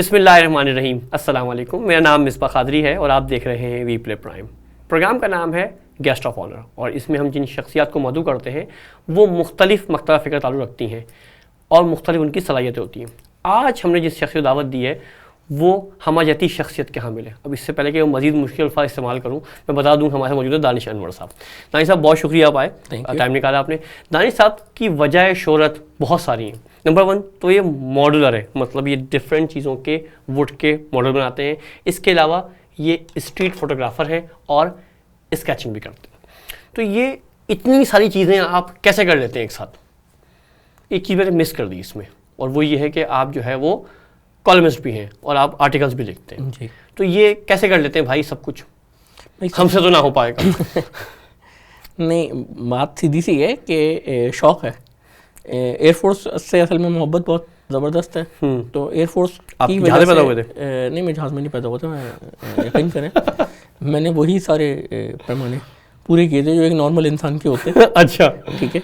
बिस्मिल्लाहिर्रहमानिर्रहीम। अस्सलाम वालेकुम। मेरा नाम मिसबा कादरी है और आप देख रहे हैं वी प्ले प्राइम। प्रोग्राम का नाम है गेस्ट ऑफ ऑनर और इसमें हम जिन शख्सियात को मदऊ करते हैं वो मुख्तलिफ मकतब फ़िक्र ताल्लुक़ रखती हैं और मुख्तलिफ उनकी सलाहियतें होती हैं। आज हमने जिस शख्स को दावत दी है वो हमाजती शख्सियत के हामिल है। अब इससे पहले कि मैं मज़ीद मुश्किल अल्फाज इस्तेमाल करूँ, मैं बता दूँ हमारे मौजूद है दानिश अनवर साहब। दानिश साहब बहुत शुक्रिया आप आए, टाइम निकाला आपने। दानिश साहब की वजह शोहरत बहुत सारी हैं। नंबर 1 तो ये मॉडुलर है, मतलब ये डिफरेंट चीज़ों के वुड के मॉडल बनाते हैं। इसके अलावा ये स्ट्रीट फोटोग्राफ़र हैं और स्केचिंग भी करते हैं। तो ये इतनी सारी चीज़ें आप कैसे कर लेते हैं एक साथ? एक चीज़ मैंने मिस कर दी इसमें, और वो ये है कि आप जो है वो कॉलमिस्ट भी हैं और आप आर्टिकल्स भी लिखते हैं जी। तो ये कैसे कर लेते हैं भाई सब कुछ? हमसे तो ना हो पाएगा। नहीं, बात सीधी सी है कि शौक़ है। एयरफोर्स से असल में मोहब्बत बहुत ज़बरदस्त है। तो एयरफोर्स की वजह से पैदा हुए थे? नहीं, मैं जहाज़ में नहीं पैदा हुआ था, मैं यकीन करें मैंने वही सारे पैमाने पूरे किए थे जो एक नॉर्मल इंसान के होते हैं। अच्छा, ठीक है।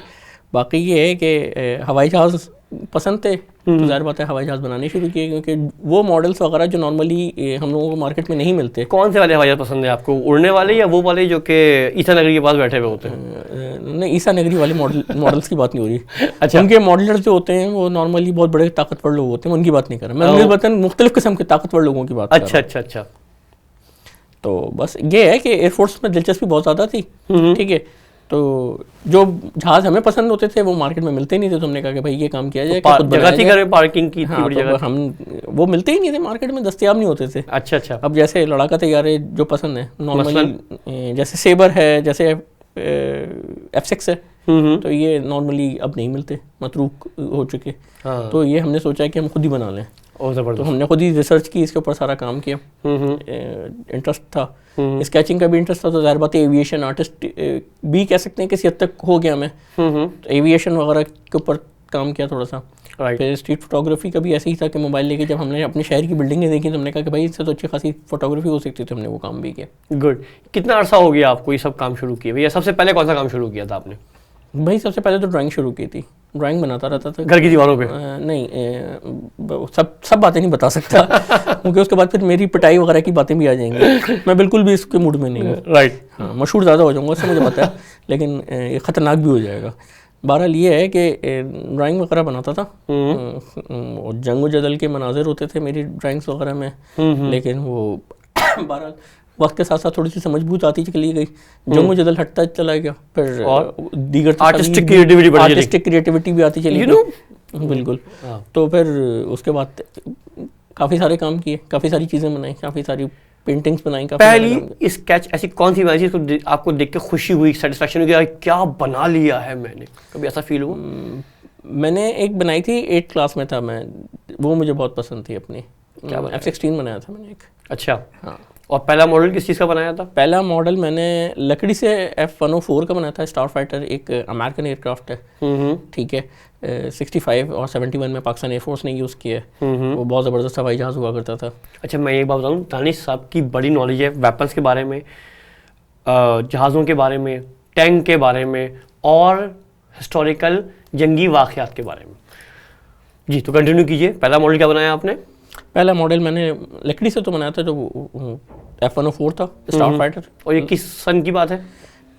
बाकी ये है कि हवाई जहाज़ पसंद थे तो ज़ाहिर बात है हवाई जहाज़ बनाने शुरू किए, क्योंकि वो मॉडल्स वगैरह जो नॉर्मली हम लोगों को मार्केट में नहीं मिलते। कौन से वाले हवाई जहाज़ पसंद है आपको, उड़ने वाले या वो वाले जो कि ईसा नगरी के पास बैठे हुए होते हैं? नहीं, ईसा नगरी वाले मॉडल्स की बात नहीं हो रही। अच्छा, उनके मॉडलर्स जो होते हैं वो नॉर्मली बहुत बड़े ताकतवर लोग होते हैं, उनकी बात नहीं कर रहा मैं। उनके बतन मुख्तलिफ किस्म के ताकतवर लोगों की बात कर रहा हूं। अच्छा। तो बस ये है कि एयरफोर्स में दिलचस्पी बहुत ज़्यादा थी। ठीक है। तो जो जहाज़ हमें पसंद होते थे वो मार्केट में मिलते नहीं थे, तो हमने कहा कि भाई ये काम किया जाए। जगह थी घर में पार्किंग की? हाँ, तो हम वो मिलते ही नहीं थे, मार्केट में दस्तयाब नहीं होते थे। अच्छा। अब जैसे लड़ाका तैयारे जो पसंद है नॉर्मली, जैसे सेबर है, जैसे F6 है, तो ये नॉर्मली अब नहीं मिलते, मतरूक हो चुके। तो ये हमने सोचा कि हम खुद ही बना लें। तो हमने खुद ही रिसर्च की, इसके ऊपर सारा काम किया। इंटरेस्ट था, स्केचिंग का भी इंटरेस्ट था, तो ज़ाहिर बात है एविएशन आर्टिस्ट भी कह सकते हैं किसी हद तक हो गया मैं। तो एविएशन वगैरह के ऊपर काम किया थोड़ा सा। फिर स्ट्रीट फोटोग्राफी का भी ऐसे ही था कि मोबाइल लेके जब हमने अपने शहर की बिल्डिंगें देखी तो हमने कहा कि भाई इससे तो अच्छी खासी फोटोग्राफी हो सकती थी, हमने वो काम भी किया। गुड। कितना अर्सा हो गया आपको ये सब काम शुरू किए भैया? सबसे पहले कौन सा काम शुरू किया था आपने? भाई सबसे पहले तो ड्राइंग शुरू की थी। ड्राइंग बनाता रहता था घर की दीवारों पे? नहीं, सब बातें नहीं बता सकता क्योंकि उसके बाद फिर मेरी पिटाई वगैरह की बातें भी आ जाएंगी। मैं बिल्कुल भी इसके मूड में नहीं हूँ। राइट। हाँ, मशहूर ज़्यादा हो जाऊँगा, उससे मुझे पता है, लेकिन ये ख़तरनाक भी हो जाएगा। बहरहाल ये है कि ड्राइंग वगैरह बनाता था। जंग जदल के मनाजिर होते थे मेरी ड्राइंग्स वगैरह में, लेकिन वो बहरहाल वक्त के साथ साथ थोड़ी सी समझबूत आती चली गई, जंग जदल हटता चला गया, फिर और दीगर आर्टिस्टिक क्रिएटिविटी भी आती चली गई। बिल्कुल। तो फिर उसके बाद काफ़ी सारे काम किए, काफ़ी सारी चीज़ें बनाई, काफ़ी सारी पेंटिंग्स बनाई। पहली स्केच ऐसी कौन सी बनाई जिसको आपको देख के खुशी हुई, सेटिस्फेक्शन हुई, क्या बना लिया है मैंने? कभी ऐसा फील हुआ? मैंने एक बनाई थी, 8th क्लास में था मैं, वो मुझे बहुत पसंद थी अपनी। क्या F16 बनाया था मैंने एक। अच्छा। हाँ। और पहला मॉडल किस चीज़ का बनाया था? पहला मॉडल मैंने लकड़ी से F104 का बनाया था। स्टार फाइटर एक अमेरिकन एयरक्राफ्ट है। ठीक है। 65 और 71 में पाकिस्तान एयरफोर्स ने यूज़ किया है। वो बहुत ज़बरदस्त हवाई जहाज़ हुआ करता था। अच्छा, मैं एक बात बताऊँ, दानिश साहब की बड़ी नॉलेज है वेपन्स के बारे में, जहाज़ों के बारे में, टैंक के बारे में और हिस्टोरिकल जंगी वाक़यात के बारे में। जी, तो कंटिन्यू कीजिए। पहला मॉडल क्या बनाया आपने? पहला मॉडल मैंने लकड़ी से तो बनाया था, जो F104 था, स्टार फाइटर। और ये किस सन की बात है?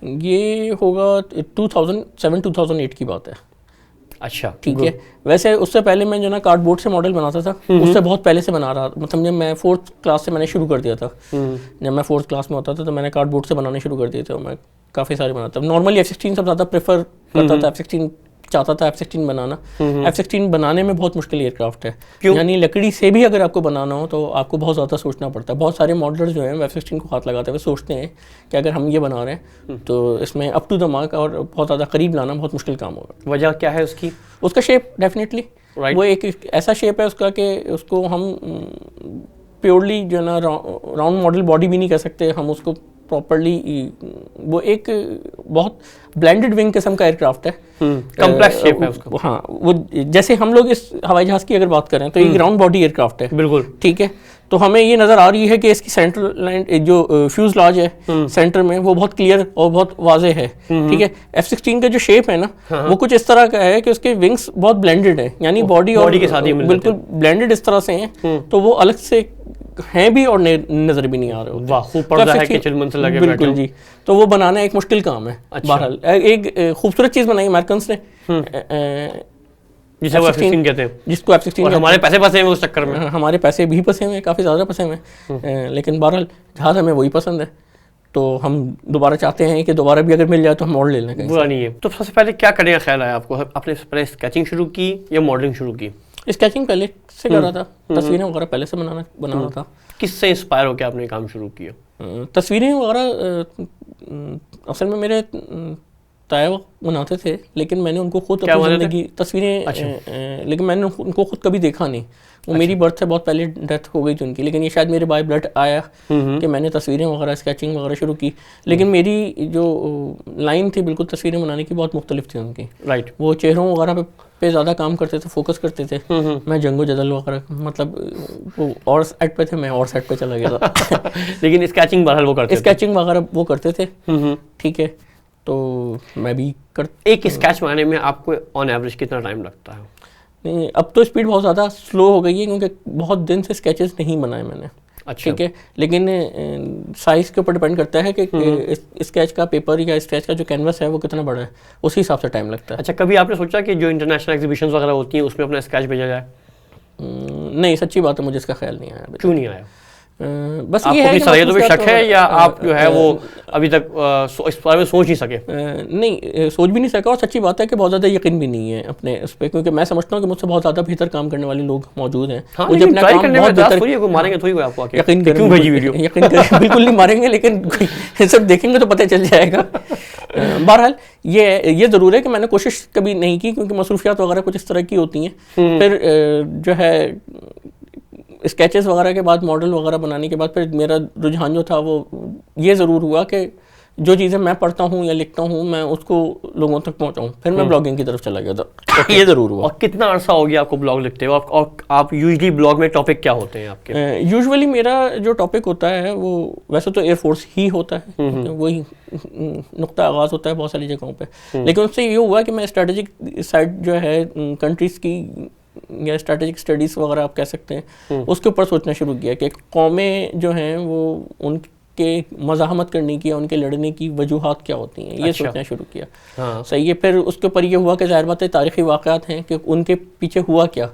ये होगा 2007-2008 की बात है। अच्छा, ठीक है। वैसे उससे पहले मैं जो ना कार्डबोर्ड से मॉडल बनाता था, उससे बहुत पहले से बना रहा था। मतलब जब मैं 4th क्लास से मैंने शुरू कर दिया था। जब मैं 4th क्लास में होता था तो मैंने कार्डबोर्ड से बनाने शुरू कर दिए थे, और मैं काफ़ी सारे बनाता था। नॉर्मली F16 सब ज़्यादा प्रेफर करता था, F16 चाहता था F16 बनाना। F16 बनाने में बहुत मुश्किल एयरक्राफ्ट है। यानी लकड़ी से भी अगर आपको बनाना हो तो आपको बहुत ज़्यादा सोचना पड़ता है। बहुत सारे मॉडलर्स जो हैं F16 को हाथ लगाते हुए सोचते हैं कि अगर हम ये बना रहे हैं तो इसमें अप टू द मार्क और बहुत ज़्यादा करीब लाना बहुत मुश्किल काम होगा। वजह क्या है उसकी? उसका शेप डेफिनेटली। वो एक ऐसा शेप है उसका कि उसको हम प्योरली जो है ना राउंड मॉडल बॉडी भी नहीं कह सकते हम उसको प्रॉपर्ली। वो एक बहुत ब्लेंडेड विंग किस्म का एयरक्राफ्ट है, कॉम्प्लेक्स शेप है उसका। हाँ, वो जैसे हम लोग इस हवाई जहाज़ की अगर बात करें तो ये ग्राउंड बॉडी एयरक्राफ्ट है, बिल्कुल ठीक है। तो हमें ये नज़र आ रही है कि इसकी सेंट्रल लाइन जो फ्यूज़लाज है सेंटर में, वो बहुत क्लियर और बहुत वाज़ेह है, ठीक है। F-16 का जो शेप है ना, वो कुछ इस तरह का है कि उसके विंग्स बहुत ब्लेंडेड है, यानी बॉडी और के साथ ही बिल्कुल ब्लेंडेड इस तरह से हैं, तो वो अलग से हैं भी और नज़र भी नहीं आ रहे। वाह, खूब पर्दा है कि चिलमन से लगे बैठे। बिल्कुल जी, तो वो बनाना एक मुश्किल काम है। बहरहाल एक खूबसूरत चीज़ बनाई अमेरिकन्स ने, जिसे F-16 कहते हैं, जिसको F-16, और हमारे पैसे फंसे हैं उस चक्कर में। हमारे पैसे भी फंसे हुए हैं, काफ़ी ज़्यादा फंसे हुए हैं, लेकिन बहरहाल जहाज़ हमें वही पसंद है, तो हम दोबारा चाहते हैं कि दोबारा भी अगर मिल जाए तो हम और ले लें। बुरा नहीं है। तो सबसे पहले क्या करने का ख्याल आया आपको? आपने पहले स्केचिंग शुरू की या मॉडलिंग शुरू की? स्केचिंग पहले से कर रहा था, तस्वीरें वगैरह पहले से बना रहा था। किससे इंस्पायर होकर आपने काम शुरू किया? तस्वीरें वगैरह असल में मेरे ताया बनाते थे, लेकिन मैंने उनको खुद अपनी ज़िंदगी तस्वीरें लेकिन मैंने उनको खुद कभी देखा नहीं। वो मेरी बर्थ से बहुत पहले डेथ हो गई थी उनकी, लेकिन ये शायद मेरे बाय ब्लड आया कि मैंने तस्वीरें वगैरह स्केचिंग वगैरह शुरू की। लेकिन मेरी जो लाइन थी बिल्कुल तस्वीरें बनाने की बहुत मुख्तलिफ थी उनकी। राइट। वो चेहरों वगैरह पे ज़्यादा काम करते थे, फोकस करते थे। मैं जंगो जदल वगैरह, मतलब वो और सेट पे थे, मैं और सेट पे चला गया था। लेकिन स्केचिंग बहरहाल वो करते थे। स्केचिंग वगैरह वो करते थे, ठीक है। तो मैं भी एक स्केच बनाने में आपको ऑन एवरेज कितना टाइम लगता है? नहीं, अब तो स्पीड बहुत ज़्यादा स्लो हो गई है, क्योंकि बहुत दिन से स्केचेस नहीं बनाए मैंने। अच्छा। ठीक है, लेकिन साइज़ के ऊपर डिपेंड करता है कि स्केच का पेपर या स्केच का जो कैनवस है वो कितना बड़ा है, उसी हिसाब से टाइम लगता है। अच्छा, कभी आपने सोचा कि जो इंटरनेशनल एग्जीबिशन वगैरह होती हैं उसमें अपना स्केच भेजा जाए? नहीं, सच्ची बात है, मुझे इसका ख्याल नहीं आया। क्यों नहीं आया? बस आपको ये है कि सलाहियतों पे शक है या आप जो है वो अभी तक इस बारे में सोच नहीं सके? नहीं, सोच भी नहीं सका, और सच्ची बात है कि बहुत ज़्यादा यकीन भी नहीं है अपने उस पर, क्योंकि मैं समझता हूँ कि मुझसे बहुत ज़्यादा बेहतर काम करने वाले लोग मौजूद हैं। हाँ, मुझे अपना काम बहुत बेहतर मारेंगे थोड़ी कोई आपको, यकीन क्यों भेजी वीडियो? यकीन करें, बिल्कुल नहीं मारेंगे, लेकिन सब देखेंगे तो पता चल जाएगा। बहरहाल ये ज़रूर है कि मैंने कोशिश कभी नहीं की, क्योंकि मसरूफियात वगैरह कुछ इस तरह की होती हैं। फिर जो है स्केचेस वगैरह के बाद, मॉडल वगैरह बनाने के बाद, फिर मेरा रुझान जो था वो ये ज़रूर हुआ कि जो चीज़ें मैं पढ़ता हूँ या लिखता हूँ मैं उसको लोगों तक पहुँचाऊँ। फिर मैं ब्लॉगिंग की तरफ चला गया था। ये ज़रूर हुआ। और कितना अर्सा हो गया आपको ब्लॉग लिखते हो? और आप यूजुअली ब्लॉग में टॉपिक क्या होते हैं आपके? यूजुअली मेरा जो टॉपिक होता है वो वैसे तो एयरफोर्स ही होता है, वही नुक्ता आगाज़ होता है बहुत सारी जगहों पर। लेकिन उससे ये हुआ कि मैं स्ट्रेटेजिक साइड जो है कंट्रीज़ की या स्ट्रेटेजिक स्टडीज़ वगैरह आप कह सकते हैं, उसके ऊपर सोचना शुरू किया कि कौमें जो हैं वो उनके मज़ाहमत करने की या उनके लड़ने की वजूहात क्या होती हैं, ये सोचना शुरू किया। हाँ। सही है। फिर उसके ऊपर ये हुआ कि ज़ाहिर बात है तारीख़ी वाक़यात हैं कि उनके पीछे हुआ क्या,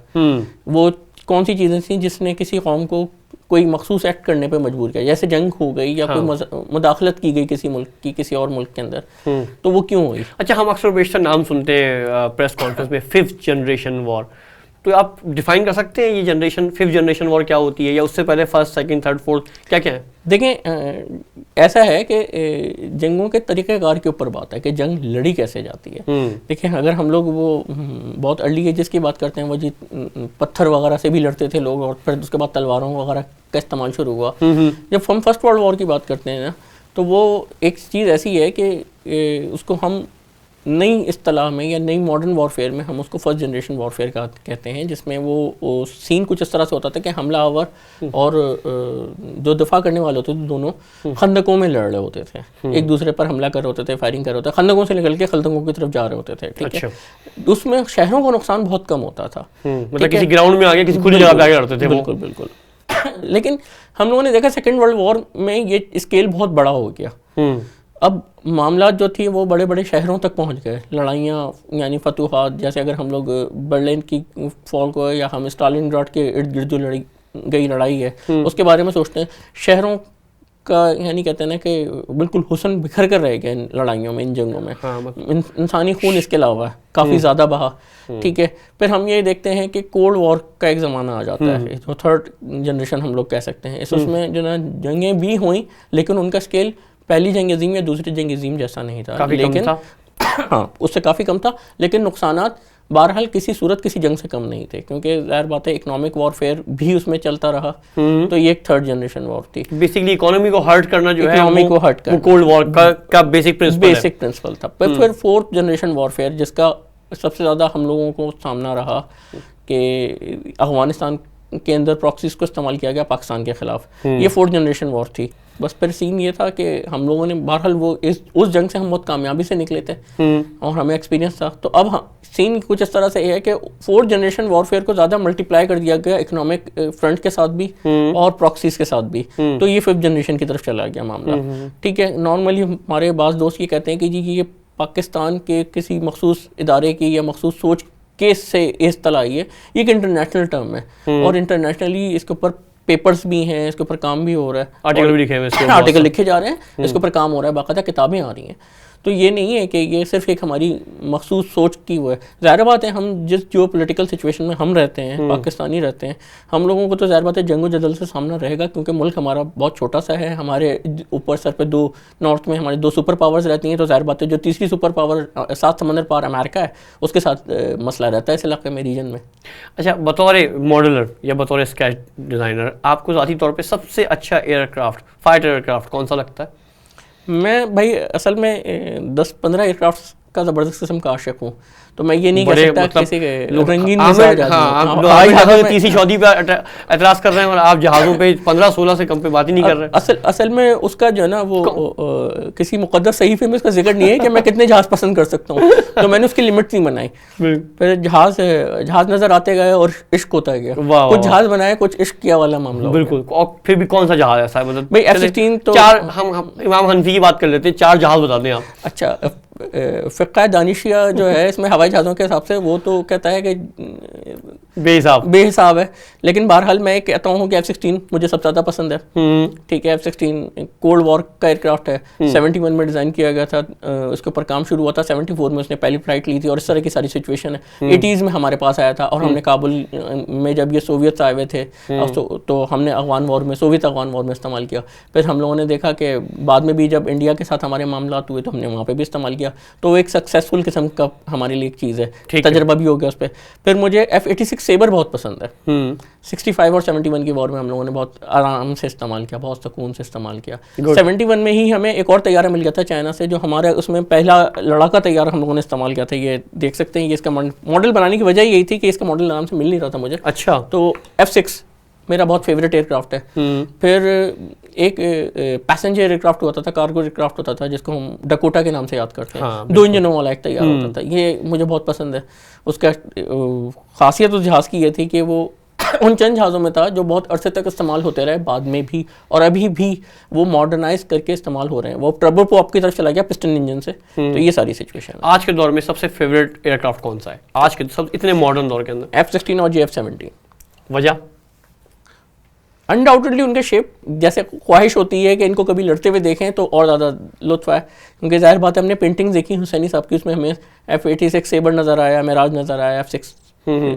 वो कौन सी चीज़ें थी जिसने किसी कौम को कोई मखसूस एक्ट करने पे मजबूर किया, जैसे जंग हो गई या कोई मुदाखलत की गई किसी मुल्क की किसी और मुल्क के अंदर, तो वो क्यों हुई। अच्छा, हम अक्सर बेशतर नाम सुनते हैं प्रेस कॉन्फ्रेंस में, 5th जनरेशन वॉर, तो आप डिफाइन कर सकते हैं ये जनरेशन 5th जनरेशन वॉर क्या होती है, या उससे पहले 1st, 2nd, 3rd, 4th क्या क्या है? देखें, ऐसा है कि जंगों के तरीक़ेकार के ऊपर बात है कि जंग लड़ी कैसे जाती है। देखें, अगर हम लोग वो बहुत अर्ली एजेस की बात करते हैं, वो जी पत्थर वगैरह से भी लड़ते थे लोग, और फिर उसके बाद तलवारों वगैरह का इस्तेमाल शुरू हुआ। जब हम फर्स्ट वर्ल्ड वॉर की बात करते हैं ना, तो वो एक चीज़ ऐसी है कि उसको हम नई इस्तिलाह में या नई मॉडर्न वॉरफेयर में हम उसको 1st जनरेशन वॉरफेयर का कहते हैं, जिसमें वो सीन कुछ इस तरह से होता था कि हमलावर और जो दफा करने वाले होते थे दोनों खंदकों में लड़ रहे होते थे, एक दूसरे पर हमला कर रहे होते थे, फायरिंग कर रहे होते थे, खंदकों से निकल के खंदकों की तरफ जा रहे होते थे। ठीक है, उसमें शहरों को नुकसान बहुत कम होता था, मतलब किसी ग्राउंड में आगे किसी खुली जगह पे आगे लड़ते थे। बिल्कुल बिल्कुल। लेकिन हम लोगों ने देखा 2nd वर्ल्ड वॉर में ये स्केल बहुत बड़ा हो गया। अब मामला जो थी वो बड़े बड़े शहरों तक पहुंच गए, लड़ाइयाँ यानी फतूहात, जैसे अगर हम लोग बर्लिन की फॉल को या हम स्टालिनग्राड के इर्द गिर्द जो लड़ाई है उसके बारे में सोचते हैं, शहरों का यानी कहते हैं ना कि बिल्कुल हुस्न बिखर कर रह गया इन लड़ाइयों में, इन जंगों में। इंसानी खून इसके अलावा काफ़ी ज़्यादा बहा। ठीक है, फिर हम ये देखते हैं कि कोल्ड वॉर का एक ज़माना आ जाता है, जो 3rd जनरेशन हम लोग कह सकते हैं। उसमें जो ना जंगें भी हुई, लेकिन उनका स्केल पहली जंग अज़ीम या दूसरी जंग अज़ीम जैसा नहीं था, लेकिन हाँ उससे काफ़ी कम था, लेकिन नुकसानात बहरहाल किसी सूरत किसी जंग से कम नहीं थे, क्योंकि ज़ाहिर बात है इकोनॉमिक वॉरफेयर भी उसमें चलता रहा। तो ये एक थर्ड जनरेशन वॉर थी। बेसिकली इकोनॉमी को हर्ट करना जो है, इकोनॉमी को हर्ट करना, कोल्ड वॉर का बेसिक प्रिंसिपल था। फिर फोर्थ जनरेशन वॉरफेयर, जिसका सबसे ज़्यादा हम लोगों को सामना रहा कि अफगानिस्तान के अंदर प्रॉक्सीज को इस्तेमाल किया गया पाकिस्तान के खिलाफ, ये फोर्थ जनरेशन वॉर थी। बस फिर सीन ये था कि हम लोगों ने बहरहाल उस जंग से हम बहुत कामयाबी से निकले थे और हमें एक्सपीरियंस था। तो अब सीन कुछ इस तरह से है कि फोर्थ जनरेशन वॉरफेयर को ज़्यादा मल्टीप्लाई कर दिया गया इकोनॉमिक फ्रंट के साथ भी और प्रॉक्सीज के साथ भी। तो ये फिफ्थ जनरेशन की तरफ चला गया मामला। ठीक है, नॉर्मली हमारे बाज़ दोस्त ये कहते हैं कि जी ये पाकिस्तान के किसी मखसूस इदारे की या मखसूस सोच केस से इस तला आई है। ये एक इंटरनेशनल टर्म है और इंटरनेशनली इसके ऊपर पेपर्स भी हैं, इसके ऊपर काम भी हो रहा है, आर्टिकल भी लिखे हैं, आर्टिकल लिखे जा रहे हैं, इसके ऊपर काम हो रहा है, बाकायदा किताबें आ रही हैं। तो ये नहीं है कि ये सिर्फ एक हमारी मखसूस सोच की वो है। ज़ाहिर बात है हम जिस जो पोलिटिकल सिचुएशन में हम रहते हैं, पाकिस्तानी रहते हैं, हम लोगों को तो ज़ाहिर बात है जंग जदल से सामना रहेगा, क्योंकि मुल्क हमारा बहुत छोटा सा है। हमारे ऊपर सर पे नॉर्थ में हमारी 2 सुपर पावर्स रहती हैं, तो ज़ाहिर बात है जो तीसरी सुपर पावर 7 समंदर पार अमेरिका है, उसके साथ मसला रहता है इस इलाके में, रीजन में। अच्छा, बतौर मॉडलर या बतौर स्केच डिज़ाइनर आपको ज़ाती तौर पे सबसे अच्छा एयरक्राफ्ट, फाइटर एयरक्राफ्ट कौन सा लगता है? मैं भाई असल में 10-15 एयरक्राफ्ट का ज़बरदस्त किस्म का आशिक हूँ, तो मैं ये नहीं कह सकता मतलब किसी के रंगीन तीसरी शौदी पे एतराज़ कर रहे हैं और आप जहाज़ों पे 15-16 से कम पे बात ही नहीं कर रहे। असल में उसका जो है ना वो किसी मुक़द्दस सहीफ़े में उसका जिक्र नहीं है कि मैं कितने जहाज़ पसंद कर सकता हूँ, तो मैंने उसकी लिमिट नहीं बनाई। फिर जहाज़ नज़र आते गए और इश्क होता गया, कुछ जहाज़ बनाए, कुछ इश्क किया वाला मामला। बिल्कुल। और फिर भी कौन सा जहाज़ ऐसा है? मतलब भाई F-16 तो चार, हम इमाम हनफी की बात कर लेते हैं, 4 जहाज़ बता दें आप। अच्छा, फ़िक़्ह दानिशिया जो है इसमें हवाई जहाज़ों के हिसाब से वो तो कहता है कि बेहिसाब है, लेकिन बहरहाल मैं कहता हूँ कि F-16 मुझे सबसे ज़्यादा पसंद है। ठीक है, F-16 कोल्ड वॉर का एयरक्राफ्ट है, 71 में डिज़ाइन किया गया था, उसके ऊपर काम शुरू हुआ था, 74 में उसने पहली फ्लाइट ली थी और इस तरह की सारी सिचुएशन है। 80s में हमारे पास आया था और हमने काबुल में जब ये सोवियत आए हुए थे तो हमने अफगान वॉर में, सोवियत अफगान वॉर में इस्तेमाल किया। फिर हम लोगों ने देखा कि बाद में भी जब इंडिया के साथ हमारे मामला हुए तो हमने वहाँ पर भी इस्तेमाल किया, तो एक सक्सेसफुल किस्म का हमारे लिए एक चीज़ है, तजर्बा भी हो गया उस पर। फिर मुझे F-86 सेबर बहुत पसंद है। 65 और 71 की वॉर में हम लोगों ने बहुत आराम से इस्तेमाल किया, बहुत सुकून से इस्तेमाल किया। 71 में ही हमें एक और तैयारा मिल गया था चाइना से, जो हमारे उसमें पहला लड़ाका तैयारा हम लोगों ने इस्तेमाल किया था। ये देख सकते हैं, ये इसका मॉडल बनाने की वजह यही थी कि इसका मॉडल आराम से मिल नहीं रहा था मुझे। अच्छा, तो F-6 मेरा बहुत फेवरेट एयरक्राफ्ट है। फिर एक पैसेंजर एयरक्राफ्ट होता था, कार्गो एयरक्राफ्ट होता था, जिसको हम डकोटा के नाम से याद करते हैं। हाँ, 2 इंजनों वाला एक तैयार होता था, ये मुझे बहुत पसंद है। उसका खासियत उस जहाज़ की ये थी कि वो उन चंद जहाज़ों में था जो बहुत अरसे तक इस्तेमाल होते रहे, बाद में भी और अभी भी वो मॉडर्नाइज करके इस्तेमाल हो रहे हैं। वो टर्बोप्रोप की तरफ चला गया पिस्टन इंजन से। तो ये सारी सिचुएशन। आज के दौर में सबसे फेवरेट एयरक्राफ्ट कौन सा है आज के सब इतने मॉडर्न दौर के अंदर? F-16 और F-17। वजह अनडाउटेडली उनके शेप, जैसे ख्वाहिश होती है कि इनको कभी लड़ते हुए देखें तो और ज़्यादा लुत्फ़ आए, क्योंकि ज़ाहिर बात है हमने पेंटिंग्स देखी हुसैनी साहब की, उसमें हमें F-86 सेबर नज़र आया, मेराज नज़र आया, F-6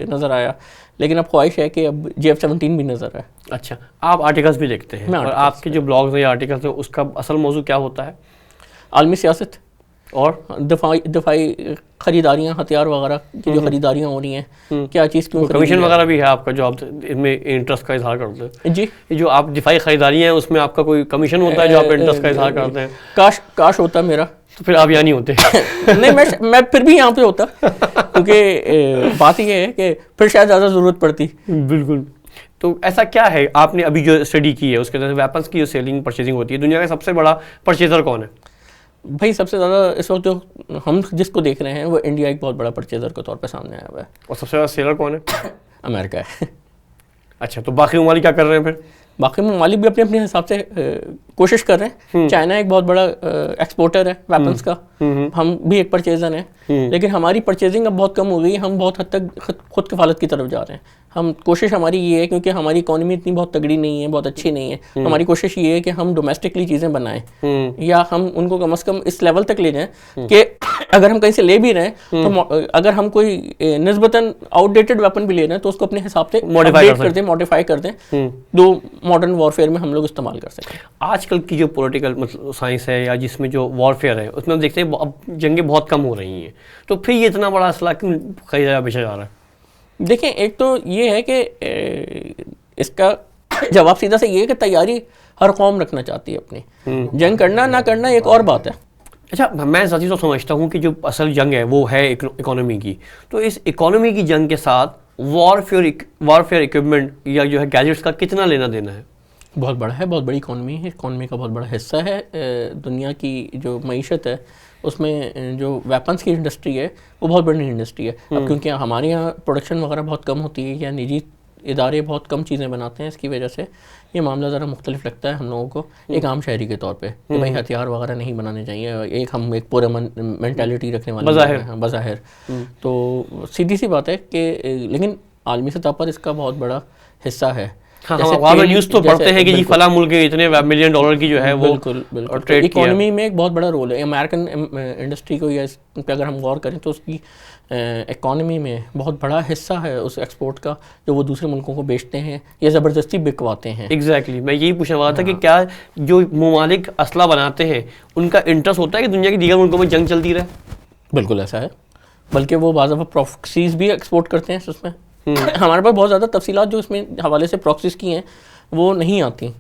नज़र आया, लेकिन अब ख्वाहिश है कि अब F-17 भी नज़र आए। अच्छा, आप आर्टिकल्स भी लिखते हैं और आपके जो ब्लॉग्स हैं या आर्टिकल्स हैं उसका असल मौजू क्या होता है? आलमी सियासत और दफाई खरीदारियाँ, हथियार वगैरह की जो खरीदारियाँ हो रही हैं, क्या चीज़ क्यों, कमीशन वगैरह भी है आपका जो आप इनमें इंटरेस्ट का इजहार करते हैं? जी, जो आप दिफाई खरीदारी हैं उसमें आपका कोई कमीशन होता है जो आप इंटरेस्ट का इजहार करते हैं? काश होता मेरा, तो फिर आप यहाँ नहीं होते। नहीं, मैं फिर भी यहाँ पे होता, क्योंकि बात ये है कि फिर शायद ज़्यादा ज़रूरत पड़ती। बिल्कुल। तो ऐसा क्या है आपने अभी जो स्टडी की है उसके अंदर वेपन्स की जो सेलिंग परचेजिंग होती है, दुनिया का सबसे बड़ा परचेजर कौन है? भाई सबसे ज़्यादा इस वक्त जो हम जिसको देख रहे हैं वो इंडिया एक बहुत बड़ा परचेजर के तौर पे सामने आया हुआ है। और सबसे ज़्यादा सेलर कौन है? अमेरिका है। अच्छा, तो बाकी ममालिक क्या कर रहे हैं फिर? बाकी ममालिक भी अपने अपने हिसाब से कोशिश कर रहे हैं। चाइना एक बहुत बड़ा एक्सपोर्टर है वेपन्स का, हम भी एक परचेजर हैं, लेकिन हमारी परचेजिंग अब बहुत कम हो गई है। हम बहुत हद तक खुद किफ़ालत की तरफ जा रहे हैं। हम कोशिश हमारी ये है, क्योंकि हमारी इकोनॉमी इतनी बहुत तगड़ी नहीं है, बहुत अच्छी नहीं है, हमारी कोशिश ये है कि हम डोमेस्टिकली चीज़ें बनाएं या हम उनको कम से कम इस लेवल तक ले जाएं कि अगर हम कहीं से ले भी रहे हैं तो अगर हम कोई निस्बतन आउटडेटेड वेपन भी ले रहे हैं तो उसको अपने हिसाब से मॉडिफाई कर दें जो मॉडर्न वॉरफेयर में हम लोग इस्तेमाल कर सकें। आजकल की जो पॉलिटिकल मतलब साइंस है या जिसमें जो वॉरफेयर है उसमें हम देखते हैं अब जंगें बहुत कम हो रही हैं, तो फिर ये इतना बड़ा असला क्यों कई जगह बेचा जा रहा है? देखें, एक तो ये है कि इसका जवाब सीधा से ये है कि तैयारी हर कौम रखना चाहती है अपनी, जंग करना ना करना एक और बात है। अच्छा, मैं सच्ची तो समझता हूँ कि जो असल जंग है वो है इकोनॉमी की, तो इस इकोनॉमी की जंग के साथ वॉरफेयर इक्विपमेंट या जो है गैजेट्स का कितना लेना देना है? बहुत बड़ा है, बहुत बड़ी इकोनॉमी है, इकोनॉमी का बहुत बड़ा हिस्सा है। दुनिया की जो मईशत है उसमें जो वेपन्स की इंडस्ट्री है वो बहुत बड़ी इंडस्ट्री है। अब क्योंकि हमारे यहाँ प्रोडक्शन वगैरह बहुत कम होती है या निजी इदारे बहुत कम चीज़ें बनाते हैं, इसकी वजह से ये मामला ज़रा मुख्तलिफ लगता है हम लोगों को एक आम शहरी के तौर पे कि भाई हथियार वगैरह नहीं बनाने चाहिए, हम एक पूरा मेंटालिटी रखने वाले बज़ाहिर। तो सीधी सी बात है कि लेकिन आलमी सतह पर इसका बहुत बड़ा हिस्सा है। न्यूज़ तो पढ़ते हैं कि जी फला मुल्क के इतने $1 मिलियन की जो है वो बिल्कुल इकोनॉमी में एक बहुत बड़ा रोल है। अमेरिकन इंडस्ट्री को या पे अगर हम गौर करें तो उसकी इकोनॉमी में बहुत बड़ा हिस्सा है उस एक्सपोर्ट का, जो वो दूसरे मुल्कों को बेचते हैं या ज़बरदस्ती बिकवाते हैं। एग्जैक्टली मैं यही पूछने वाला था कि क्या जो ममालिक असला बनाते हैं उनका इंटरेस्ट होता है कि दुनिया के दीगर मुल्कों में जंग चलती रहे? बिल्कुल ऐसा है, बल्कि वो बाज़ दफ़ा प्रॉक्सीज़ भी एक्सपोर्ट करते हैं उसमें। हमारे पास बहुत ज़्यादा तफसीलात जो इसमें हवाले से प्रॉक्सीज़ की हैं वो नहीं आती।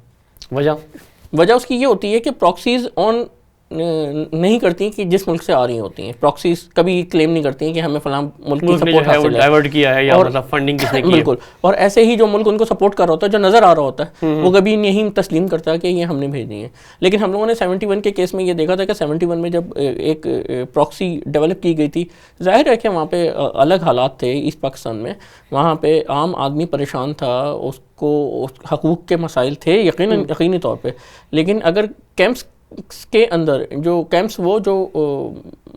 वजह उसकी ये होती है कि प्रॉक्सीज़ ऑन नहीं करती कि जिस मुल्क से आ रही होती हैं। प्रॉक्सीज कभी क्लेम नहीं करती हैं कि हमें फलां मुल्क की सपोर्ट हासिल है, डाइवर्ट किया है या मतलब फंडिंग किसने की है। बिल्कुल, और ऐसे ही जो मुल्क उनको सपोर्ट कर रहा होता है, जो नज़र आ रहा होता है, वो कभी यही तस्लीम करता है कि ये हमने भेजी है। लेकिन हम लोगों ने 71 के केस में ये देखा था कि 71 में जब एक प्रॉक्सी डेवलप की गई थी, जाहिर है कि वहाँ पे अलग हालात थे ईस्ट पाकिस्तान में, वहाँ पे आम आदमी परेशान था, उसको हकूक़ के मसाइल थे यकीनी तौर पर। लेकिन अगर कैंप्स के अंदर जो कैंप्स वो जो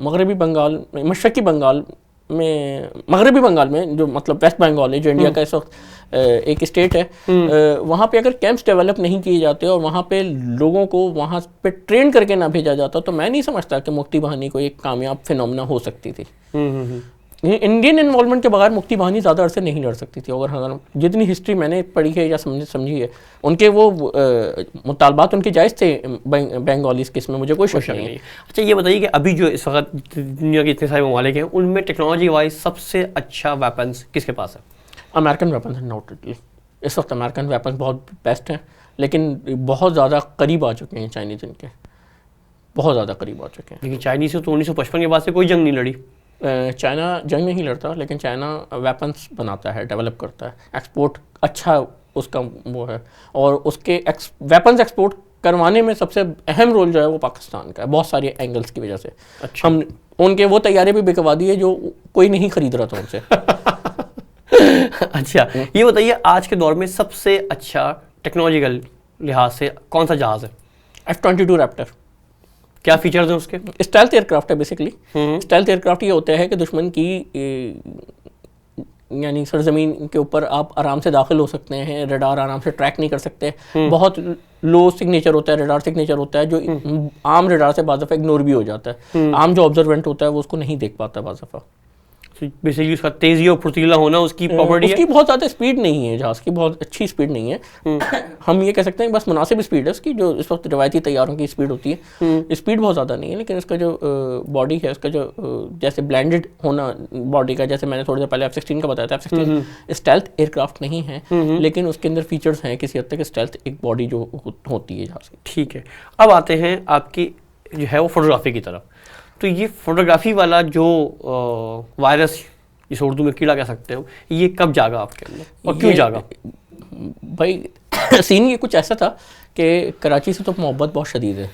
मगरबी बंगाल मशरक़ी बंगाल में मगरबी बंगाल में जो मतलब वेस्ट बंगाल है जो इंडिया का इस वक्त एक स्टेट है, वहाँ पे अगर कैंप्स डेवलप नहीं किए जाते और वहाँ पे लोगों को वहाँ पे ट्रेन करके ना भेजा जाता तो मैं नहीं समझता कि मुक्ति बहानी को एक कामयाब फिनोमेना हो सकती थी। इंडियन इन्वॉल्वमेंट के बगैर मुक्ति बहानी ज़्यादा अरसे नहीं लड़ सकती थी। अगर जितनी हिस्ट्री मैंने पढ़ी है या समझी है, उनके वो मुतालबात उनके जायज़ थे बंगालीज़ के, इसमें मुझे कोई शक नहीं है। अच्छा ये बताइए कि अभी जो इस वक्त दुनिया के इतने सारे ममालिक हैं उनमें टेक्नोलॉजी वाइज सबसे अच्छा वेपन्स किसके पास है? अमेरिकन वेपन्स हैं नॉटली। इस वक्त अमेरिकन वेपन्स बहुत बेस्ट हैं, लेकिन बहुत ज़्यादा करीब आ चुके हैं चाइनीज़, इनके बहुत ज़्यादा करीब आ चुके हैं। लेकिन चाइनीज़ से तो 1955 के बाद से कोई जंग नहीं लड़ी। चाइना जंग नहीं लड़ता, लेकिन चाइना वेपन्स बनाता है, डेवलप करता है, एक्सपोर्ट अच्छा उसका वो है, और उसके वेपन्स एक्सपोर्ट करवाने में सबसे अहम रोल जो है वो पाकिस्तान का है, बहुत सारे एंगल्स की वजह से। अच्छा। हम उनके वो तैयारी भी बिकवा दिए जो कोई नहीं खरीद रहा था उनसे। अच्छा ये बताइए आज के दौर में सबसे अच्छा टेक्नोलॉजिकल लिहाज से कौन सा जहाज़ है? F-22 Raptor. क्या फीचर्स हैं उसके? स्टेल्थ एयरक्राफ्ट है बेसिकली। स्टेल्थ एयरक्राफ्ट ये होता है कि दुश्मन की यानी सरजमीन के ऊपर आप आराम से दाखिल हो सकते हैं, रडार आराम से ट्रैक नहीं कर सकते, बहुत लो सिग्नेचर होता है, रडार सिग्नेचर होता है जो आम रडार से बाज़ दफ़ा इग्नोर भी हो जाता है। आम जो ऑब्जर्वेंट होता है वो उसको नहीं देख पाता बाज़ दफ़ा। बेसिकली उसका तेज़ी और फुर्तीला होना उसकी प्रॉपर्टी है। उसकी बहुत ज़्यादा स्पीड नहीं है, जहाज़ की बहुत अच्छी स्पीड नहीं है। हम ये कह सकते हैं बस मुनासिब स्पीड है उसकी, जो इस वक्त रवायती तैयारों की स्पीड होती है। स्पीड बहुत ज़्यादा नहीं है, लेकिन इसका जो बॉडी है, उसका जो जैसे ब्लेंडेड होना बॉडी का, जैसे मैंने थोड़ी देर पहले F-16 का बताया था, F-16 स्टेल्थ एयरक्राफ्ट नहीं है, लेकिन उसके अंदर फीचर्स हैं किसी हद तक स्टेल्थ एक बॉडी जो होती है जहाज़ की। ठीक है, अब आते हैं आपकी जो है वो फोटोग्राफी की तरफ। तो ये फोटोग्राफी वाला जो वायरस, इस उर्दू में कीड़ा कह सकते हो, ये कब जागा आपके अंदर और क्यों जागा? भाई सीन ये कुछ ऐसा था कि कराची से तो मोहब्बत बहुत शदीद है,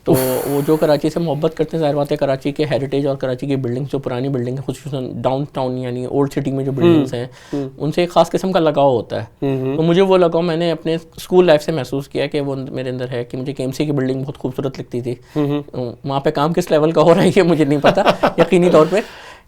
तो वो जो कराची से मोहब्बत करते हैं, ज़ाहिर बात है कराची के हेरिटेज और कराची की बिल्डिंग्स जो पुरानी बिल्डिंग है, खुसूसन डाउन टाउन यानी ओल्ड सिटी में जो बिल्डिंग्स हैं, उनसे एक ख़ास किस्म का लगाव होता है। तो मुझे वो लगाव मैंने अपने स्कूल लाइफ से महसूस किया कि वो मेरे अंदर है कि मुझे KMC की बिल्डिंग बहुत खूबसूरत लगती थी। वहाँ पे काम किस लेवल का हो रहा है ये मुझे नहीं पता यकीनी तौर पर,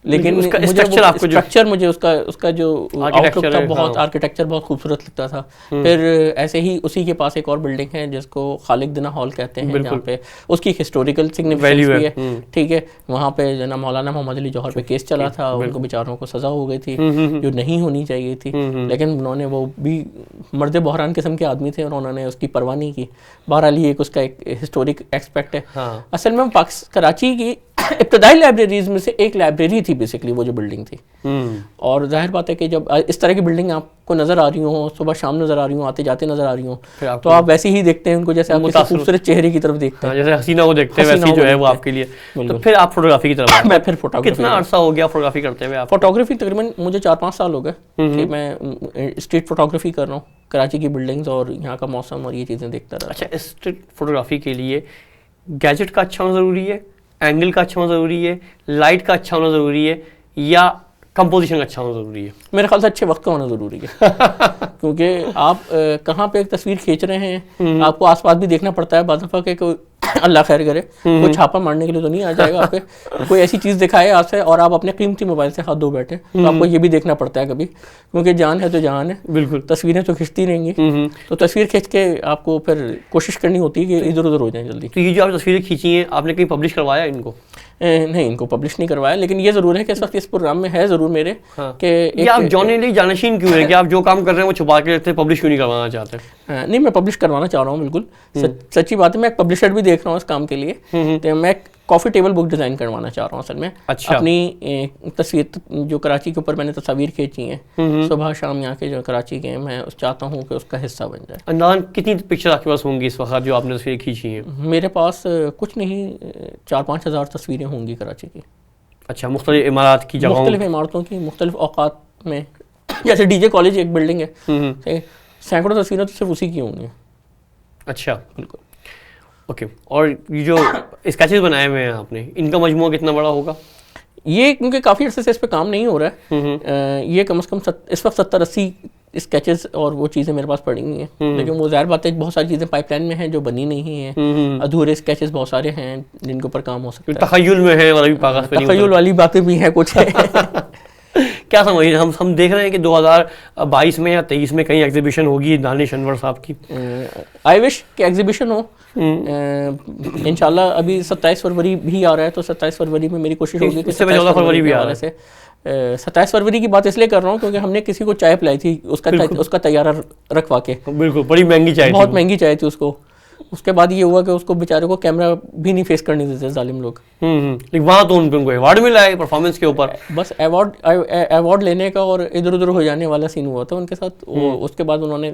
लेकिन उसका मुझे स्ट्रक्चर आपको जो स्ट्रक्चर मुझे उसका जो आउटलुक था बहुत आर्किटेक्चर बहुत खूबसूरत लगता था। फिर ऐसे ही उसी के पास एक और बिल्डिंग है जिसको खालिद दिना हॉल कहते हैं, जहाँ पे उसकी हिस्टोरिकल सिग्निफिकेंस भी है, ठीक है। वहाँ पे जो ना मौलाना मोहम्मद अली जौहर पे केस चला था, उनको बेचारों को सजा हो गई थी जो नहीं होनी चाहिए थी, लेकिन उन्होंने, वो भी मर्द बहरान किस्म के आदमी थे और उन्होंने उसकी परवाह नहीं की। बहरहाल ये एक उसका एक हिस्टोरिक एस्पेक्ट है। असल में कराची की इब्तदाई लाइब्रेरीज में से एक लाइब्रेरी थी बेसिकली वो जो बिल्डिंग थी। और जाहिर बात है कि जब इस तरह की बिल्डिंग आपको नजर आ रही हो, सुबह शाम नजर आ रही हो, आते जाते नजर आ रही हो, तो आप वैसे ही देखते हैं उनको जैसे आप किसी खूबसूरत चेहरे की तरफ देखते हैं, जैसे हसीना को देखते हैं वैसे जो है वो आपके लिए। तो फिर आप फोटोग्राफी की तरफ मैं फिर फोटोग्राफी, कितना अरसा हो गया फोटोग्राफी करते हुए? फोटोग्राफी तकरीबन मुझे 4-5 साल हो गए कि मैं स्ट्रीट फोटोग्राफी कर रहा हूँ, कराची की बिल्डिंग्स और यहाँ का मौसम और ये चीज़ें देखता रहा। अच्छा, स्ट्रीट फोटोग्राफी के लिए गैजेट का अच्छा होना ज़रूरी है, एंगल का अच्छा होना ज़रूरी है, लाइट का अच्छा होना ज़रूरी है, या कंपोजिशन का अच्छा होना ज़रूरी है? मेरे ख्याल से अच्छे वक्त का होना ज़रूरी है क्योंकि आप कहाँ पे एक तस्वीर खींच रहे हैं, आपको आसपास भी देखना पड़ता है। बाद दफ़ा के कोई अल्लाह खैर करे कोई छापा मारने के लिए तो नहीं आ जाएगा आप पे, कोई ऐसी चीज़ दिखाए आपसे और आप अपने कीमती मोबाइल से हाथ धो बैठे, तो आपको ये भी देखना पड़ता है कभी, क्योंकि जान है तो जान है। बिल्कुल, तस्वीरें तो खींचती रहेंगी, तो तस्वीर खींच के आपको फिर कोशिश करनी होती है कि इधर उधर हो जाए जल्दी। तो ये जो आप तस्वीरें खींची हैं, आपने कहीं पब्लिश करवाया इनको? नहीं, इनको पब्लिश नहीं करवाया, लेकिन ये ज़रूर है कि इस वक्त इस प्रोग्राम में है ज़रूर मेरे कि आप जॉनरली जानशीन क्यों है कि आप जो काम कर रहे हैं वो छुपा के रखते हैं, पब्लिश क्यों नहीं करवाना चाहते? नहीं, मैं पब्लिश करवाना चाह रहा हूँ बिल्कुल, सच्ची बात है। मैं एक पब्लिशर भी देख रहा हूँ इस काम के लिए, तो मैं कॉफ़ी टेबल बुक डिज़ाइन करवाना चाह रहा हूँ असल में। अच्छा। अपनी तस्वीर जो कराची के ऊपर मैंने तस्वीर खींची हैं सुबह शाम यहाँ के जो कराची के, मैं चाहता हूँ कि उसका हिस्सा बन जाए। अंदाज़न कितनी पिक्चर आपके पास होंगी इस वक्त जो आपने तस्वीरें खींची हैं? मेरे पास कुछ नहीं 4-5 हज़ार तस्वीरें होंगी कराची की। अच्छा, मुख्तलिफ इमारत की जगहों, मुख्तलिफ इमारतों की मुख्तलिफ औकात में, जैसे डीजे कॉलेज एक बिल्डिंग है, सैकड़ों तस्वीरें तो सिर्फ उसी की होंगी। अच्छा, बिल्कुल, ओके। और ये जो स्केचेस बनाए हुए हैं आपने, इनका मजमूआ कितना बड़ा होगा? ये क्योंकि काफ़ी अर्से से इस पे काम नहीं हो रहा है, ये कम से कम इस वक्त 70-80 स्केचेस और वो चीज़ें मेरे पास पड़ी हुई हैं, लेकिन वो ज़ाहिर बात है बहुत सारी चीज़ें पाइपलाइन में हैं जो बनी नहीं हैं, अधूरे स्केचेस बहुत सारे हैं जिनके ऊपर काम हो सकता है। तखय्युल में है वाली तखय्युल वाली बातें भी हैं कुछ क्या समझिए, हम देख रहे हैं कि 2022 में या 23 में कहीं एग्जीबिशन होगी दानिश अनवर साहब की। आई विश कि एग्जीबिशन हो, इंशाल्लाह। अभी 27 फरवरी भी आ रहा है, तो 27 फरवरी में मेरी कोशिश होगी कि 14 फरवरी भी आ रहा है। 27 फरवरी की बात इसलिए कर रहा हूँ क्योंकि हमने किसी को चाय पिलाई थी, उसका तैयारा रखवा के। बिल्कुल, बड़ी महंगी चाय थी, बहुत महंगी चाय थी उसको। उसके बाद ये हुआ कि उसको बेचारे को कैमरा भी नहीं फेस करने देते जालिम लोग। लेकिन वहाँ तो उनको अवार्ड मिला है परफॉर्मेंस के ऊपर। बस अवार्ड लेने का और इधर उधर हो जाने वाला सीन हुआ था उनके साथ। उसके बाद उन्होंने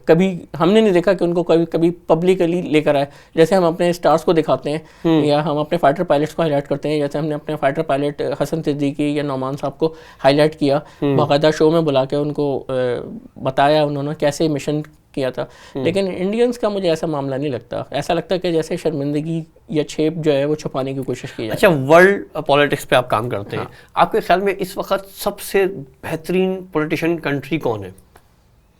कभी, हमने नहीं देखा कि उनको कभी पब्लिकली लेकर आए। जैसे हम अपने स्टार्स को दिखाते हैं या हम अपने फाइटर पायलट्स को हाईलाइट करते हैं, जैसे हमने अपने फाइटर पायलट हसन सिद्दीकी या नौमान साहब को हाईलाइट किया, बाकायदा शो में बुला के उनको बताया उन्होंने कैसे मिशन किया था। लेकिन इंडियंस का मुझे ऐसा मामला नहीं लगता। ऐसा लगता है कि जैसे शर्मिंदगी या छेप जो है वो छुपाने की कोशिश की जाए। अच्छा, वर्ल्ड पॉलिटिक्स पे आप काम करते हैं, आपके ख्याल में इस वक्त सबसे बेहतरीन पॉलिटिशियन कंट्री कौन है?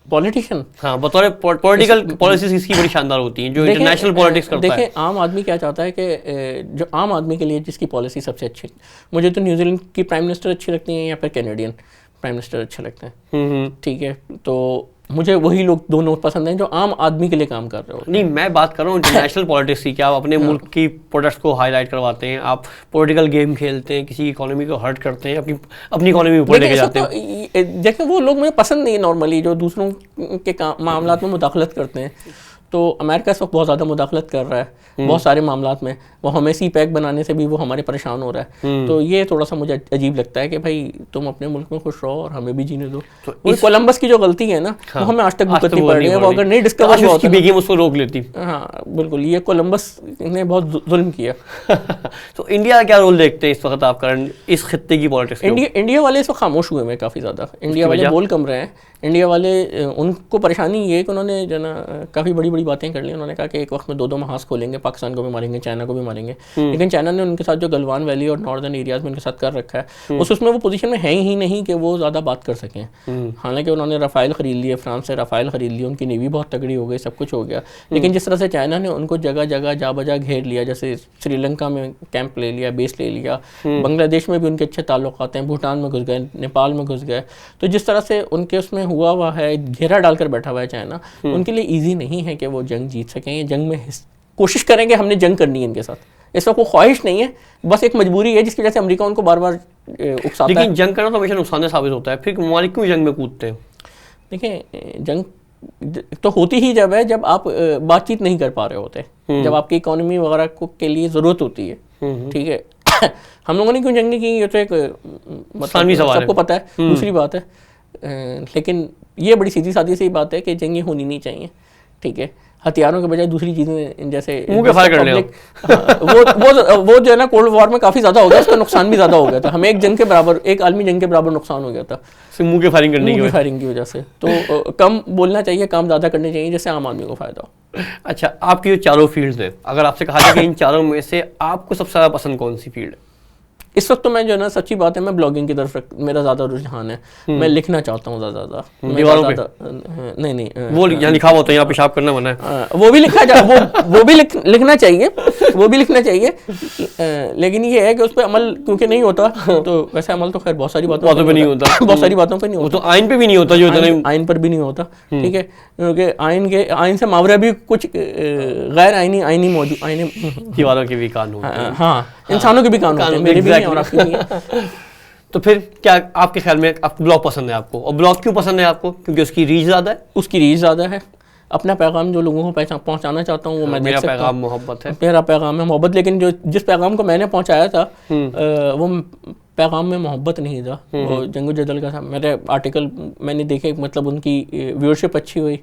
पॉलिटिशियन? हाँ, बतौर पॉलिटिकल पॉलिसीज इसकी बड़ी शानदार होती हैं जो इंटरनेशनल पॉलिटिक्स करता है। देखिए, आम आदमी क्या चाहता है कि जो आम आदमी के लिए जिसकी पॉलिसी सबसे अच्छी, मुझे तो न्यूजीलैंड की प्राइम मिनिस्टर अच्छी लगती हैं या फिर कैनेडियन प्राइम मिनिस्टर अच्छे लगते हैं। ठीक है, तो मुझे वही लोग दोनों पसंद हैं जो आम आदमी के लिए काम कर रहे हो। नहीं, मैं बात कर रहा हूँ इंटरनेशनल पॉलिटिक्स की। क्या आप अपने मुल्क की प्रोडक्ट्स को हाईलाइट करवाते हैं, आप पॉलिटिकल गेम खेलते हैं, किसी इकोनॉमी को हर्ट करते हैं, अपनी इकोनॉमी ऊपर लेके जाते हैं? देखिए, वो लोग मुझे पसंद नहीं है नॉर्मली जो दूसरों के मामलात में मुदाखलत करते हैं। तो अमेरिका इस वक्त बहुत ज़्यादा मुदाखलत कर रहा है बहुत सारे मामलात में। वो हमें सी पैक बनाने से भी वो हमारे परेशान हो रहा है। तो ये थोड़ा सा मुझे अजीब लगता है कि भाई तुम अपने मुल्क में खुश रहो और हमें भी जीने दो। तो वो कोलंबस की जो गलती है ना, वो हमें आज तक भुगतनी पड़ रही है। वो अगर नहीं डिस्कवर हुआ बेगम उसको रोक लेती। हाँ बिल्कुल, ये कोलंबस ने बहुत जुल्म किया। तो इंडिया का क्या रोल देखते हैं इस वक्त आप करंट इस खित्ते की पॉलिटिक्स? इंडिया वाले इस वक्त खामोश हुए हैं काफ़ी ज़्यादा। इंडिया वाले बोल कम रहे हैं। इंडिया वाले, उनको परेशानी ये है कि उन्होंने जो ना काफ़ी बड़ी थोड़ी बातें कर ली। उन्होंने कहा कि एक वक्त में दो महाज खोलेंगे, पाकिस्तान को भी मारेंगे, चाइना को भी मारेंगे। लेकिन चाइना ने उनके साथ जो गलवान वैली और नॉर्दर्न एरियाज में उनके साथ कर रखा है, उसमें वो पोजीशन में है ही नहीं कि वो ज़्यादा बात कर सकें। हालांकि उन्होंने राफेल ख़रीद लिए, फ्रांस से राफेल ख़रीद लिए, उनकी नेवी बहुत तगड़ी हो गई, सब कुछ हो गया। लेकिन जिस तरह से चाइना ने उनको जगह जगह जा बजा घेर लिया, जैसे श्रीलंका में कैंप ले लिया, बेस ले लिया, बांग्लादेश में भी उनके अच्छे ताल्लुकात हैं, भूटान में घुस गए, नेपाल में घुस गए, तो जिस तरह से उनके उसमें हुआ है, घेरा डालकर बैठा हुआ है चाइना, उनके लिए ईजी नहीं है कि वो जंग जीत सकें। ये जंग में कोशिश करेंगे, हमने जंग करनी है इनके साथ, इसका कोई ख्वाहिश नहीं है, बस एक मजबूरी है जिसकी वजह से अमेरिका उनको बार बार उकसाता है। लेकिन जंग करना तो हमेशा नुकसान साबित होता है, फिर ममालिक क्यों जंग में कूदते हैं? देखिए, जंग तो होती ही जब है जब आप बातचीत नहीं कर पा रहे होते, जब आपकी इकोनॉमी वगैरह को के लिए ज़रूरत होती है, ठीक है। हम लोगों ने क्यों जंग की, ये तो एक मतलब सबको पता है, दूसरी बात है। लेकिन ये बड़ी सीधी सादी सी बात है कि जंगें होनी नहीं चाहिए, ठीक है। हथियारों के बजाय दूसरी चीज़ें जैसे मुंह के फायर कर ले, वो जो है ना, कोल्ड वॉर में काफ़ी ज़्यादा हो गया, उसका नुकसान भी ज़्यादा हो गया था। हमें एक जंग के बराबर, एक आलमी जंग के बराबर नुकसान हो गया था मुंह के फायरिंग करने की फायरिंग की वजह से। तो कम बोलना चाहिए, काम ज़्यादा करने चाहिए, जिससे आम आदमी को फ़ायदा हो। अच्छा, आपकी जो चारों फील्ड्स हैं, अगर आपसे कहा जाए कि इन चारों में से आपको सबसे ज़्यादा पसंद कौन सी फील्ड है? इस वक्त तो मैं जो है ना, सच्ची बात है, मैं ब्लॉगिंग की तरफ मेरा ज़्यादा रुझान है। मैं लिखना चाहता हूँ ज़्यादा। दीवारों पे नहीं वो यहाँ लिखा हुआ होता है, यहाँ पेशाब करना मना है, वो भी लिखना चाहिए, वो भी लिखना चाहिए। लेकिन ये है कि उस पर अमल क्योंकि नहीं होता, तो वैसे अमल तो खैर बहुत सारी बातों पे नहीं होता, बहुत सारी बातों पे नहीं होता, तो आइन पे भी नहीं होता, जो आइन पर भी नहीं होता, ठीक है। क्योंकि आइन से मावरा भी कुछ गैर आइनी मौजूद, दीवारों के भी कानून, हाँ, इंसानों के भी कानून होते हैं, मेरे भी हैं और आपके भी हैं। तो फिर क्या आपके ख्याल में आपको ब्लॉग पसंद है आपको, और ब्लॉग क्यों पसंद है आपको? क्योंकि उसकी रीच ज़्यादा है। उसकी रीच ज़्यादा है, अपना पैगाम जो लोगों को पहुंचाना चाहता हूँ वो मैं देख सकता हूँ। मेरा पैगाम मोहब्बत है, मेरा पैगाम है मोहब्बत। लेकिन जिस पैगाम को मैंने पहुंचाया था वो पैगाम में मोहब्बत नहीं था, वो जंग जदल का था। मेरे आर्टिकल मैंने देखे, मतलब उनकी व्यूअरशिप अच्छी हुई।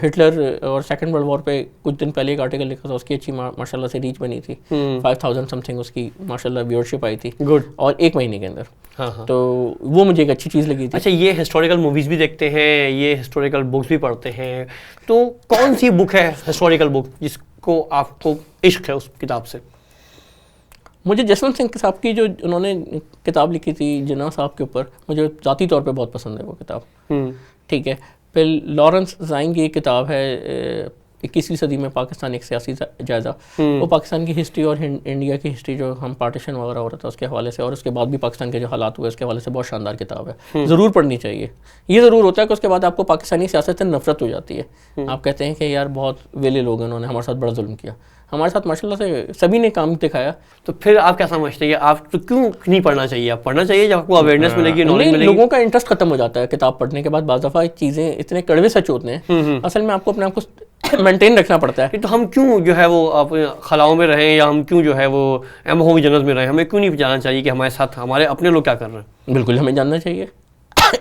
हिटलर और सेकंड वर्ल्ड वॉर पे कुछ दिन पहले एक आर्टिकल लिखा था, उसकी अच्छी माशाल्लाह से रीच बनी थी, 5000 समथिंग उसकी माशाल्लाह व्यूअरशिप आई थी, गुड, और एक महीने के अंदर। हाँ। तो वो मुझे एक अच्छी चीज़ लगी थी। अच्छा, ये हिस्टोरिकल मूवीज़ भी देखते हैं, ये हिस्टोरिकल बुक्स भी पढ़ते हैं, तो कौन सी बुक है हिस्टोरिकल बुक जिसको आपको इश्क है उस किताब से? मुझे जसवंत सिंह साहब की जो उन्होंने किताब लिखी थी जिन्ना साहब के ऊपर, मुझे ज़ाती तौर पे बहुत पसंद है वो किताब, ठीक है। फिर लॉरेंस ज़ाइन की एक किताब है 21वीं सदी में पाकिस्तान एक सियासी जायज़ा, वो पाकिस्तान की हिस्ट्री और इंडिया की हिस्ट्री जो हम पार्टीशन वगैरह हो रहा था उसके हवाले से, और उसके बाद भी पाकिस्तान के जो हालात हुए उसके हवाले से बहुत शानदार किताब है, ज़रूर पढ़नी चाहिए। ये ज़रूर होता है कि उसके बाद आपको पाकिस्तानी सियासत से नफरत हो जाती है, आप कहते हैं कि यार बहुत वेले लोग हैं, उन्होंने हमारे साथ बड़ा जुल्म किया, हमारे साथ माशाल्लाह से सभी ने काम दिखाया। तो फिर आप क्या समझते हैं, आप तो क्यों नहीं पढ़ना चाहिए? आप पढ़ना चाहिए जब आपको अवेयरनेस मिलेगी, नॉलेज मिलेगी। लोगों का इंटरेस्ट खत्म हो जाता है किताब पढ़ने के बाद, बाज़ दफ़ा चीज़ें इतने कड़वे सच होते हैं, असल में आपको अपने आप को मेंटेन रखना पड़ता है। तो हम क्यों जो है वो आप खलाओं में रहें, या हम क्यों जो है वो एमहो की जन्नत में रहें? हमें क्यों नहीं जानना चाहिए कि हमारे साथ हमारे अपने लोग क्या कर रहे हैं? बिल्कुल हमें जानना चाहिए,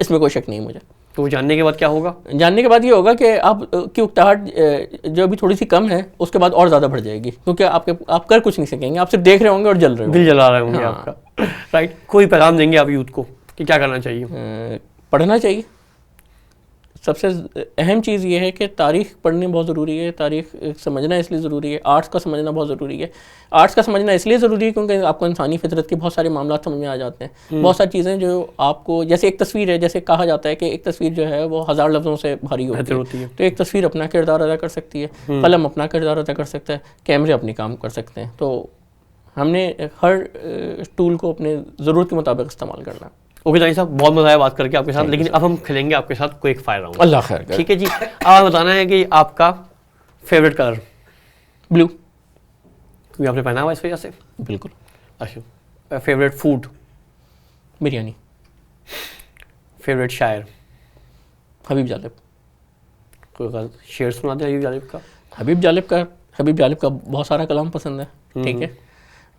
इसमें कोई शक नहीं मुझे। तो जानने के बाद क्या होगा? जानने के बाद ये होगा कि आप की उकताहट जो अभी थोड़ी सी कम है उसके बाद और ज़्यादा बढ़ जाएगी, क्योंकि आप कर कुछ नहीं सकेंगे, आप सिर्फ देख रहे होंगे और जल रहे होंगे, दिल जला रहे होंगे आपका। राइट, कोई पैगाम देंगे आप यूथ को कि क्या करना चाहिए? पढ़ना चाहिए। सबसे अहम चीज़ ये है कि तारीख़ पढ़नी बहुत ज़रूरी है, तारीख़ समझना इसलिए ज़रूरी है, आर्ट्स का समझना बहुत ज़रूरी है। आर्ट्स का समझना इसलिए ज़रूरी है क्योंकि आपको इंसानी फितरत के बहुत सारे मामला समझ में आ जाते हैं। बहुत सारी चीज़ें जो आपको, जैसे एक तस्वीर है, जैसे कहा जाता है कि एक तस्वीर जो है वो 1000 लफ्ज़ों से भारी होती है, तो एक तस्वीर अपना किरदार अदा कर सकती है, कलम अपना किरदार अदा कर सकता है, कैमरे अपनी काम कर सकते हैं। तो हमने हर टूल को अपने ज़रूरत के मुताबिक इस्तेमाल करना है। ओके जानी साहब, बहुत मज़ा आया बात करके आपके साथ, लेकिन अब हम खेलेंगे आपके साथ क्विक फायर राउंड। अल्लाह खैर करे। ठीक है जी, आप बताना है कि आपका फेवरेट कलर? ब्लू। क्योंकि आपने पहना हुआ इस वजह से? बिल्कुल। अच्छा, फेवरेट फूड? बिरयानी। फेवरेट शायर? हबीब जालिब। कोई शेर सुना दे हबीब जालिब का? हबीब जालिब का बहुत सारा कलाम पसंद है, ठीक है।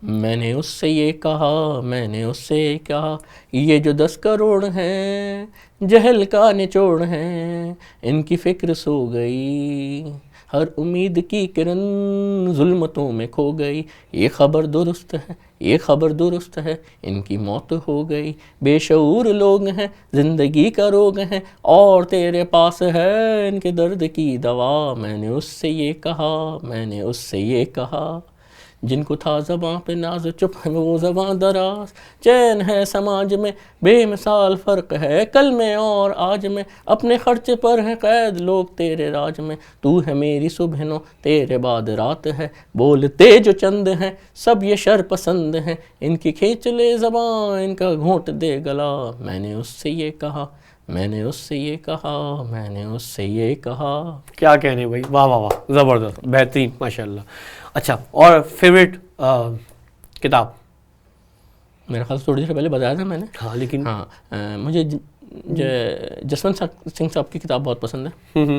मैंने उससे ये कहा, मैंने उससे ये कहा, ये जो 10 करोड़ हैं जहल का निचोड़ हैं, इनकी फ़िक्र सो गई, हर उम्मीद की किरण जुल्मतों में खो गई, ये खबर दुरुस्त है, ये खबर दुरुस्त है, इनकी मौत हो गई, बेशऊर लोग हैं, जिंदगी का रोग है, और तेरे पास है इनके दर्द की दवा। मैंने उससे ये कहा, मैंने उससे ये कहा, जिनको था ज़बां पे नाज चुप है वो ज़बां दराज। चैन है समाज में बेमिसाल फ़र्क है कल में और आज में, अपने खर्चे पर है कैद लोग तेरे राज में। तू है मेरी सुबह तेरे बाद रात है, बोलते जो चंद हैं सब ये शर पसंद हैं, इनकी खींच ले ज़बां इनका घोंट दे गला। मैंने उससे ये कहा, मैंने उससे ये कहा, मैंने उससे ये कहा। क्या कहने भाई, वाह वाह वाह, ज़बरदस्त, बेहतरीन, माशाल्लाह। अच्छा, और फेवरेट किताब? मेरा ख्याल थोड़ी देर पहले बताया था मैंने। हाँ, लेकिन हाँ, मुझे जसवंत सिंह साहब की किताब बहुत पसंद है,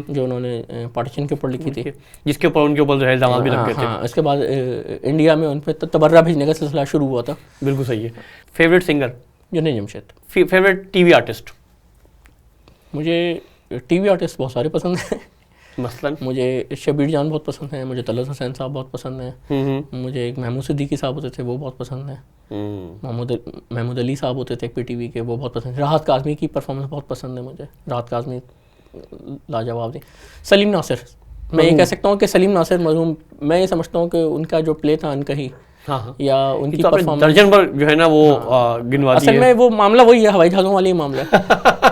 जो उन्होंने पार्टीशन के ऊपर लिखी थी, जिसके ऊपर उनके ऊपर जो है इल्ज़ाम भी लग गए थे। हाँ, इसके बाद इंडिया में उन पर तबर्रा भेजने का सिलसिला शुरू हुआ था। बिल्कुल सही है। Favourite singer? Junaid Jamshed. Favourite TV artist? मुझे टीवी आर्टिस्ट बहुत सारे पसंद हैं। मसलन मुझे शबीर जान बहुत पसंद है, मुझे तलत हुसैन साहब बहुत पसंद है, मुझे एक महमूद सिद्दीकी साहब होते थे वो बहुत पसंद है, महमूद अली साहब होते थे पीटीवी के, वो बहुत पसंद है। राहत काज़मी की परफॉर्मेंस बहुत पसंद है मुझे, राहत काज़मी लाजवाब थी। सलीम नासिर, मैं ये कह सकता हूँ कि सलीम नासिर मरहूम, मैं ये समझता हूँ कि उनका जो प्ले था अनकही, हाँ, या उनकी तो परफॉर्मेंस दर्जन पर जो है ना वो गिनवा दी असल में वो मामला वही है, हवाई जहाज़ों वाला ही मामला है।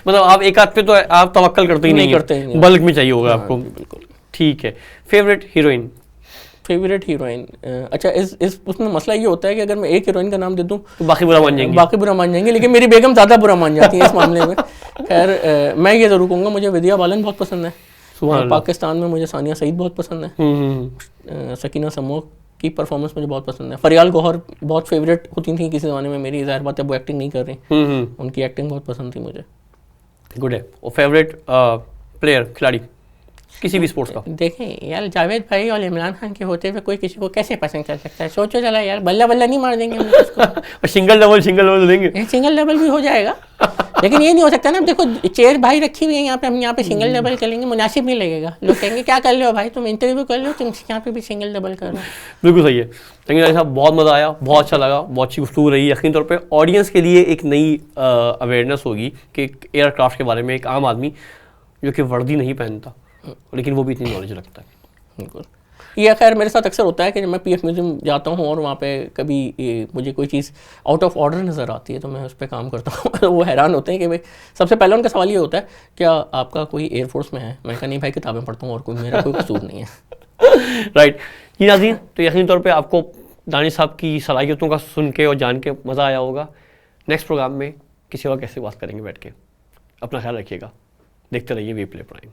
मतलब आप एक आध पे तो आप तवक्कल करते ही नहीं करते हैं, बल्क में चाहिए होगा आपको। बिल्कुल ठीक है। Favourite heroine? फेवरेट हीरोइन, अच्छा इस उसमें मसला ये होता है कि अगर मैं एक हीरोइन का नाम दे दूं तो बाकी बुरा मान जाएंगे, लेकिन मेरी बेगम ज़्यादा बुरा मान जाती है इस मामले में। खैर, मैं ये ज़रूर कहूँगा मुझे विद्या बालन बहुत पसंद है, पाकिस्तान में मुझे सानिया सईद बहुत पसंद है, सकीना समूह की परफॉर्मेंस मुझे बहुत पसंद है, फरियाल गौहर बहुत फेवरेट होती थी किसी ज़माने में मेरी, ज़ाहिर बात है वो एक्टिंग नहीं कर रही, उनकी एक्टिंग बहुत पसंद थी मुझे। गुड है। और फेवरेट प्लेयर, खिलाड़ी किसी भी स्पोर्ट्स का? देखें यार, जावेद भाई और इमरान खान के होते हुए कोई किसी को कैसे पसंद कर सकता है? सोचो जरा यार, बल्ला बल्ला नहीं मार देंगे हम उसको। और सिंगल डबल देंगे? सिंगल डबल भी हो जाएगा, लेकिन ये नहीं हो सकता ना। देखो चेयर भाई रखी हुई है यहाँ पे, हम यहाँ पे सिंगल डबल करेंगे, मुनासिब नहीं लगेगा, लोग कहेंगे क्या कर रहे हो भाई, तुम इंटरव्यू कर लो, तुम यहाँ पे भी सिंगल डबल कर लो। बिल्कुल सही है। लेकिन साहब बहुत मज़ा आया, बहुत अच्छा लगा, बहुत अच्छी गुफ्तगू रही। यकीन तौर पे ऑडियंस के लिए एक नई अवेयरनेस होगी कि एयरक्राफ्ट के बारे में एक आम आदमी जो कि वर्दी नहीं पहनता लेकिन वो भी इतनी नॉलेज रखता है। बिल्कुल, ये खैर मेरे साथ अक्सर होता है कि जब मैं पीएफ म्यूज़ियम जाता हूँ और वहाँ पे कभी मुझे कोई चीज़ आउट ऑफ ऑर्डर नज़र आती है तो मैं उस पर काम करता हूँ। वो हैरान होते हैं कि भाई, सबसे पहले उनका सवाल ये होता है क्या आपका कोई एयरफोर्स में है? मैंने कहा नहीं भाई, किताबें पढ़ता हूँ और कोई मेरा कोई कसूर नहीं है। राइट जी नाज़रीन, तो यकीन तौर पर आपको दानिश साहब की सलाहियतों का सुन के और जान के मज़ा आया होगा। नेक्स्ट प्रोग्राम में किसी और कैसे बात करेंगे बैठ के। अपना ख्याल रखिएगा, देखते रहिए वी प्ले प्राइम।